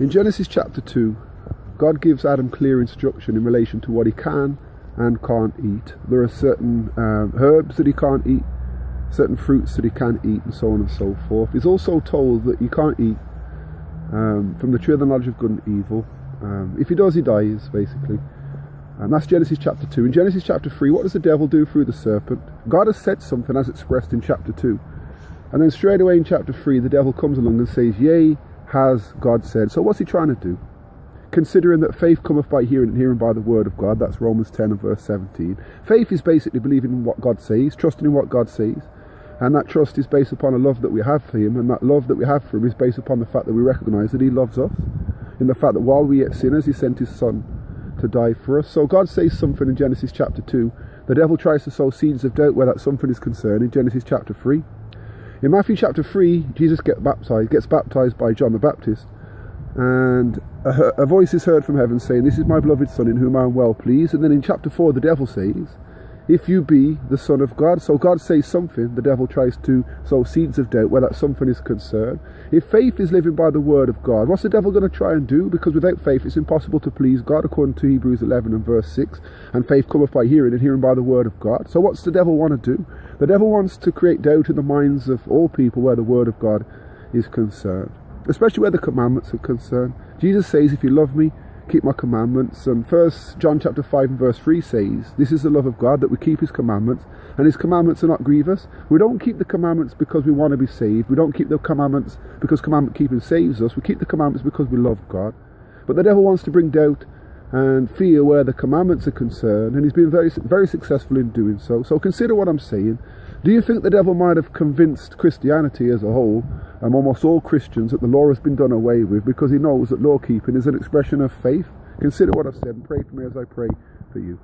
In Genesis chapter 2, God gives Adam clear instruction in relation to what he can and can't eat. There are certain herbs that he can't eat, certain fruits that he can eat, and so on and so forth. He's also told that he can't eat from the tree of the knowledge of good and evil. If he does, he dies, basically. And that's Genesis chapter 2. In Genesis chapter 3, what does the devil do through the serpent? God has said something as expressed in chapter 2. And then straight away in chapter 3, the devil comes along and says, yea, has God said. So what's he trying to do? Considering that faith cometh by hearing, and hearing by the word of God. That's Romans 10 and verse 17. Faith is basically believing in what God says, trusting in what God says. And that trust is based upon a love that we have for him. And that love that we have for him is based upon the fact that we recognise that he loves us. In the fact that while we yet sinners, he sent his son to die for us. So God says something in Genesis chapter 2. The devil tries to sow seeds of doubt where that something is concerned in Genesis chapter 3. In Matthew chapter 3, Jesus gets baptized by John the Baptist, and a voice is heard from heaven saying, this is my beloved son in whom I am well pleased. And then in chapter 4, the devil says, if you be the Son of God. So God says something, the devil tries to sow seeds of doubt where that something is concerned. If faith is living by the word of God, what's the devil going to try and do? Because without faith it's impossible to please God, according to Hebrews 11 and verse 6. And faith cometh by hearing, and hearing by the word of God. So what's the devil want to do? The devil wants to create doubt in the minds of all people where the word of God is concerned, especially where the commandments are concerned. Jesus says, if you love me, keep my commandments. And 1 John chapter 5 and verse 3 says, this is the love of God, that we keep his commandments, and his commandments are not grievous. We don't keep the commandments because we want to be saved. We don't keep the commandments because commandment keeping saves us. We keep the commandments because we love God. But the devil wants to bring doubt and fear where the commandments are concerned, and he's been very, very successful in doing so. So consider what I'm saying. Do you think the devil might have convinced Christianity as a whole, and almost all Christians, that the law has been done away with because he knows that law keeping is an expression of faith? Consider what I've said and pray for me as I pray for you.